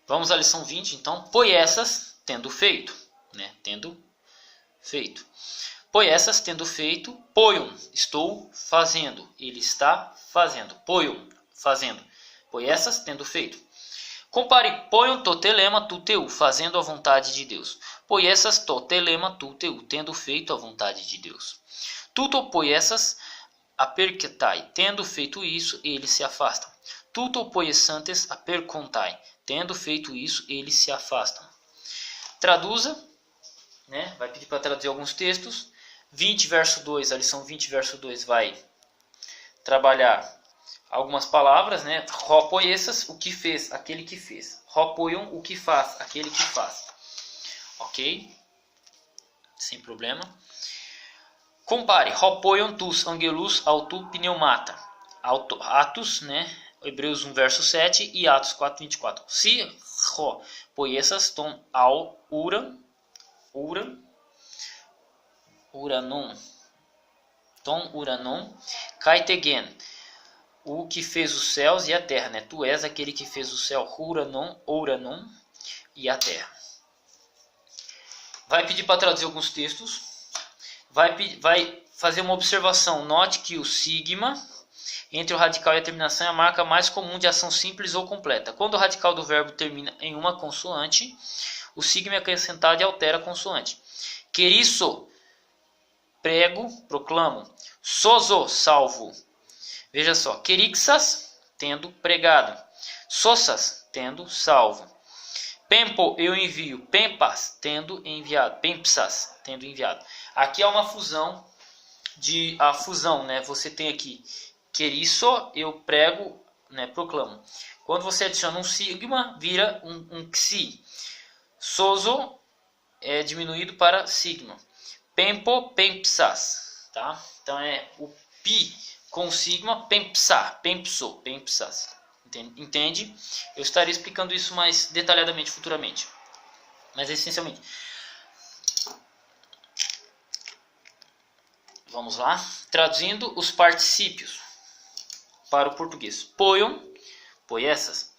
Vamos à lição 20, então. Poiessas, tendo feito, né? Tendo feito. Poiessas, tendo feito. Poion, estou fazendo. Ele está fazendo. Poion, fazendo. Poiessas, tendo feito. Compare poion to telema tu teu, fazendo a vontade de Deus. Poiessas to telema tu teu, tendo feito a vontade de Deus. Tuto poiessas apercetai, tendo feito isso, eles se afastam. Tuto poiessantes apercontai, tendo feito isso, eles se afastam. Traduza, né? Vai pedir para traduzir alguns textos. 20 verso 2, a lição 20 verso 2 vai trabalhar algumas palavras, né? Ro poiessas, o que fez, aquele que fez. Ro poion, o que faz, aquele que faz. Ok? Sem problema. Compare. Ro poion tus angelus autu pneumata. Atos, né? Hebreus 1 verso 7 e Atos 4, 24. Si ro poiessas ton au uranon kai tegen, o que fez os céus e a terra, né? Tu és aquele que fez o céu, uranon e a terra. Vai pedir para traduzir alguns textos. Vai fazer uma observação. Note que o sigma entre o radical e a terminação é a marca mais comum de ação simples ou completa. Quando o radical do verbo termina em uma consoante, o sigma é acrescentado e altera a consoante. Queriço, prego, proclamo. Sozo, salvo. Veja só. Querixas, tendo pregado. Sossas, tendo salvo. Pempo, eu envio. Pempas, tendo enviado. Pempsas, tendo enviado. Aqui é uma fusão a fusão, né? Você tem aqui queriço, eu prego, né? Proclamo. Quando você adiciona um sigma, vira um xi. Sozo é diminuído para sigma. Pempo, pempsas, tá? Então é o pi com sigma, pempsa, pempso, pempsas. Entende? Eu estarei explicando isso mais detalhadamente futuramente. Mas essencialmente. Vamos lá. Traduzindo os particípios para o português. Poion, poiessas.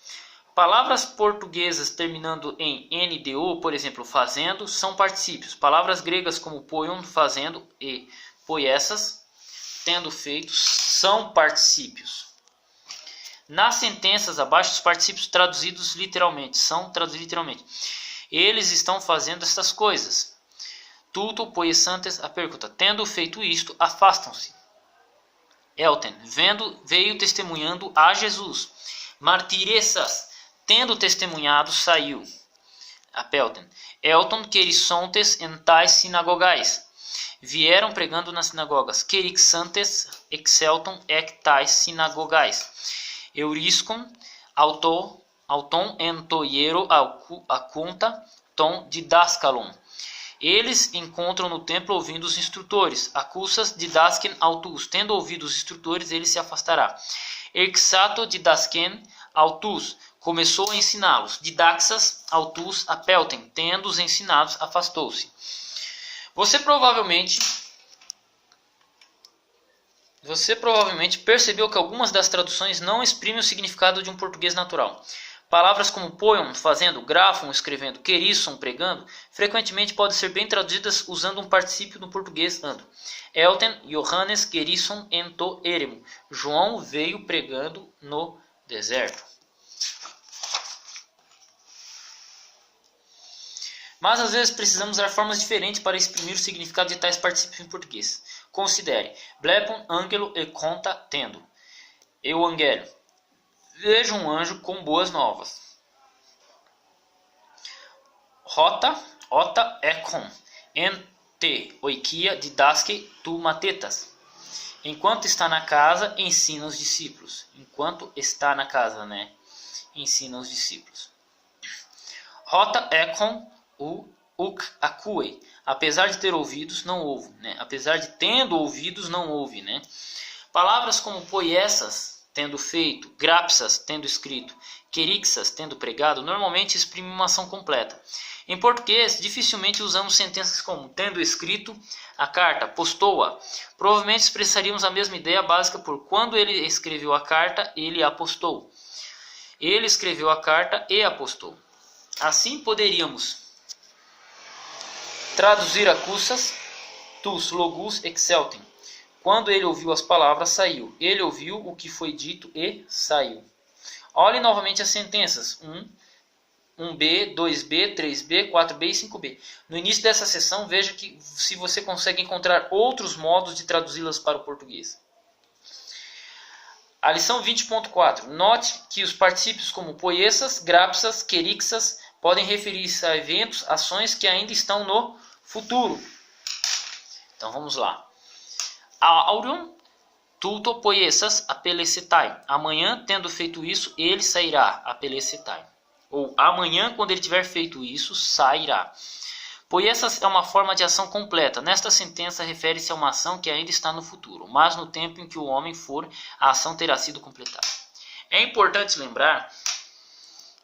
Palavras portuguesas terminando em NDO, por exemplo, fazendo, são particípios. Palavras gregas como poion, fazendo, e poiessas, tendo feito, são particípios. Nas sentenças abaixo, os particípios traduzidos literalmente, são traduzidos literalmente. Eles estão fazendo estas coisas. Tuto poiessantes apercuta. Tendo feito isto, afastam-se. Elten, veio testemunhando a Jesus. Martiressas, tendo testemunhado, saiu. Apelten. Elton querissontes en tais sinagogais. Vieram pregando nas sinagogas. Querixantes exelton ec tais sinagogais. Euriscon auton entoiero acunta ton didascalon. Eles encontram no templo ouvindo os instrutores. Acusas didasken autus. Tendo ouvido os instrutores, ele se afastará. Exato didasken autus. Começou a ensiná-los. Didaxas autus apelten. Tendo os ensinados, afastou-se. Você provavelmente percebeu que algumas das traduções não exprimem o significado de um português natural. Palavras como poion, fazendo, grafon, escrevendo, querisson, pregando, frequentemente podem ser bem traduzidas usando um particípio no português ando. Elten, Johannes, querisson, ento, eremo. João veio pregando no deserto. Mas às vezes precisamos usar formas diferentes para exprimir o significado de tais particípios em português. Considere. Blepon, angelo e conta, tendo. Eu, angelo. Vejo um anjo com boas novas. Rota, ota, ekon. Ente, oikia, didaske, tu matetas. Enquanto está na casa, ensina os discípulos. Enquanto está na casa, né? Ensina os discípulos. Rota, ekon, uk, akue. Apesar de ter ouvidos, não ouve, né? Apesar de tendo ouvidos, não ouve, né? Palavras como poiessas, tendo feito, grapsas, tendo escrito, querixas, tendo pregado, normalmente exprimem uma ação completa. Em português, dificilmente usamos sentenças como tendo escrito a carta, postou-a. Provavelmente expressaríamos a mesma ideia básica por quando ele escreveu a carta, ele a postou. Ele escreveu a carta e a postou. Assim poderíamos traduzir acusas, tus logus exceltem. Quando ele ouviu as palavras, saiu. Ele ouviu o que foi dito e saiu. Olhe novamente as sentenças. 1b, 2b, 3b, 4b e 5b. No início dessa sessão, veja que se você consegue encontrar outros modos de traduzi-las para o português. A lição 20.4. Note que os particípios como poiesas, grapsas, querixas podem referir-se a eventos, ações que ainda estão no futuro. Então vamos lá. Aurium tuto poiesas apelecetai. Amanhã, tendo feito isso, ele sairá. Apelecetai. Ou amanhã, quando ele tiver feito isso, sairá. Poiesas é uma forma de ação completa. Nesta sentença refere-se a uma ação que ainda está no futuro, mas no tempo em que o homem for, a ação terá sido completada. É importante lembrar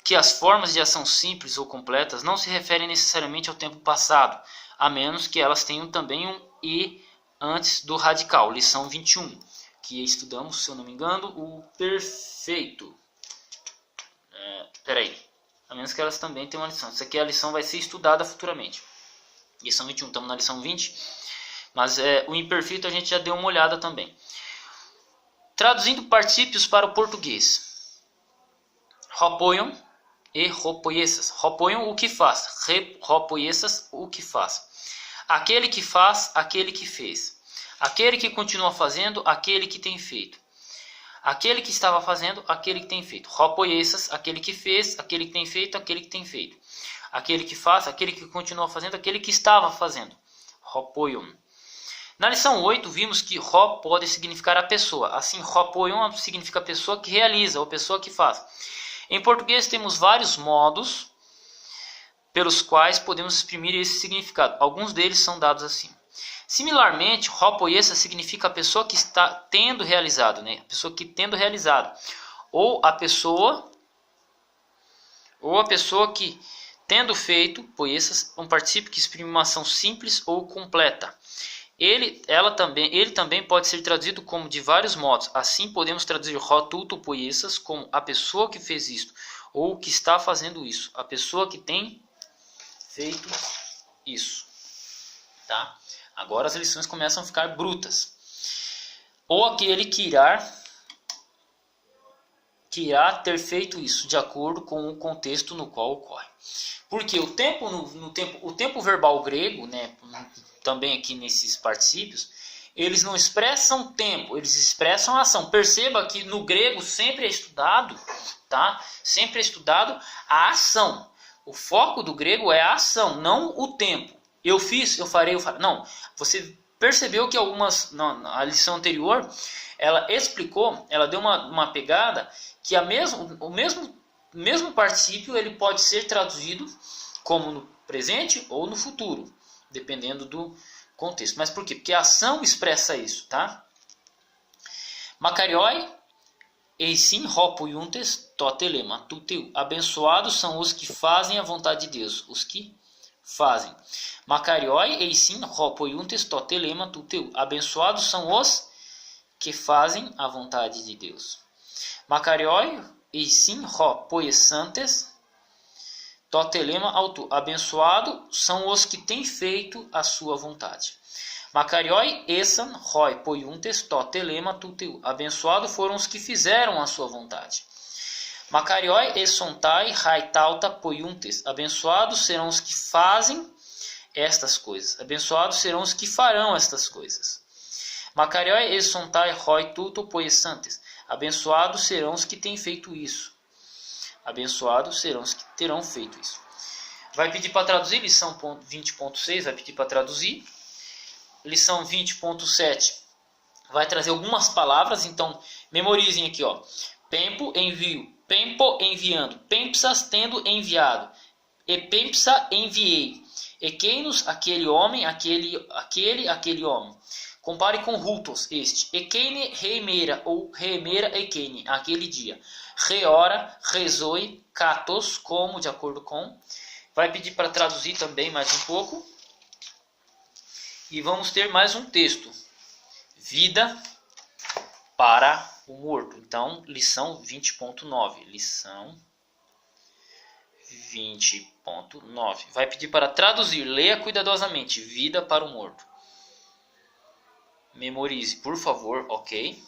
que as formas de ação simples ou completas não se referem necessariamente ao tempo passado, a menos que elas tenham também um e antes do radical. Lição 21, que estudamos, se eu não me engano, o perfeito. A menos que elas também tenham uma lição. Isso aqui a lição vai ser estudada futuramente. Lição 21, estamos na lição 20. Mas o imperfeito a gente já deu uma olhada também. Traduzindo particípios para o português. Ropoion e ropoiesas. Ropoion, o que faz. Ropoiesas, o que faz. Aquele que faz, aquele que fez. Aquele que continua fazendo, aquele que tem feito. Aquele que estava fazendo, aquele que tem feito. Ropoiesas, aquele que fez, aquele que tem feito, aquele que tem feito. Aquele que faz, aquele que continua fazendo, aquele que estava fazendo. Ropoion. Na lição 8, vimos que ro pode significar a pessoa. Assim, ropoion significa a pessoa que realiza ou pessoa que faz. Em português temos vários modos pelos quais podemos exprimir esse significado. Alguns deles são dados assim. Similarmente, ropoiesa significa a pessoa que está tendo realizado, né? A pessoa que tendo realizado. Ou a pessoa que tendo feito, poiesas, um particípio que exprime uma ação simples ou completa. Ele também pode ser traduzido como de vários modos. Assim podemos traduzir rotuto poiesas como a pessoa que fez isto, ou que está fazendo isso, a pessoa que tem feito isso. Tá? Agora as lições começam a ficar brutas. Ou aquele que irá ter feito isso, de acordo com o contexto no qual ocorre. Porque o tempo verbal grego, né, também aqui nesses particípios, eles não expressam tempo, eles expressam ação. Perceba que no grego sempre é estudado, tá? Sempre é estudado a ação. O foco do grego é a ação, não o tempo. Eu fiz, eu farei, eu farei. Não, você percebeu que a lição anterior, ela explicou, ela deu uma pegada que o mesmo particípio ele pode ser traduzido como no presente ou no futuro, dependendo do contexto. Mas por quê? Porque a ação expressa isso, tá? Makarioi eisin hopoiuntes totelema tuteu. Abençoados são os que fazem a vontade de Deus, os que fazem. Makarioi eisin hopoiuntes totelema tuteu. Abençoados são os que fazem a vontade de Deus. Makarioi eisin hopoiesantes totelema autu. Abençoados são os que têm feito a sua vontade. Makarioi esan hoi poiuntes totelema tuteu. Abençoados foram os que fizeram a sua vontade. Makarioi esontai haitauta poiuntes. Abençoados serão os que fazem estas coisas. Abençoados serão os que farão estas coisas. Makarioi esontai hoi tuto poiesantes. Abençoados serão os que têm feito isso. Abençoados serão os que terão feito isso. Vai pedir para traduzir, lição 20.6, vai pedir para traduzir. Lição 20.7 vai trazer algumas palavras, então memorizem aqui, ó. Pempo, envio. Pempo, enviando. Pempsas, tendo enviado. E pempsa, enviei. Equeinos, aquele homem, aquele homem. Compare com rutos, este. Equene, reimera, ou reimera equene, aquele dia. Reora, rezoi, katos, como, de acordo com. Vai pedir para traduzir também mais um pouco. E vamos ter mais um texto. Vida para o morto. Então, lição 20.9. Lição 20.9. Vai pedir para traduzir. Leia cuidadosamente. Vida para o morto. Memorize, por favor, ok?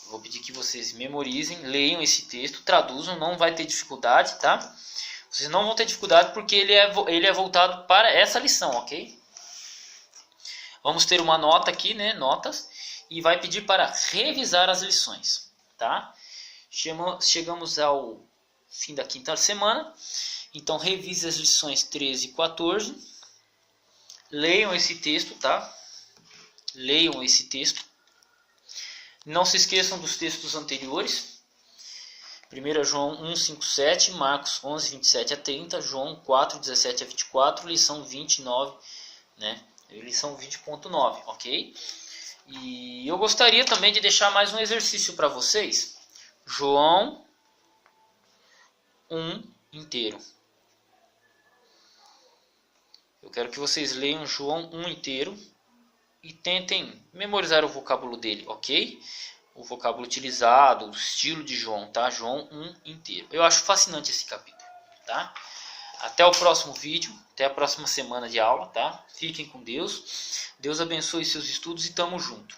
Vou pedir que vocês memorizem, leiam esse texto, traduzam, não vai ter dificuldade, tá? Vocês não vão ter dificuldade porque ele é voltado para essa lição, ok? Vamos ter uma nota aqui, né? Notas. E vai pedir para revisar as lições, tá? Chegamos ao fim da quinta semana. Então, revise as lições 13 e 14. Leiam esse texto, tá? Leiam esse texto. Não se esqueçam dos textos anteriores. 1 João 1, 5, 7, Marcos 11, 27 a 30, João 4, 17 a 24, lição 29, né? Lição 20.9, ok? E eu gostaria também de deixar mais um exercício para vocês. João 1 inteiro. Eu quero que vocês leiam João 1 inteiro e tentem memorizar o vocábulo dele, ok? O vocábulo utilizado, o estilo de João, tá? João 1 inteiro. Eu acho fascinante esse capítulo, tá? Até o próximo vídeo, até a próxima semana de aula, tá? Fiquem com Deus. Deus abençoe seus estudos e tamo junto.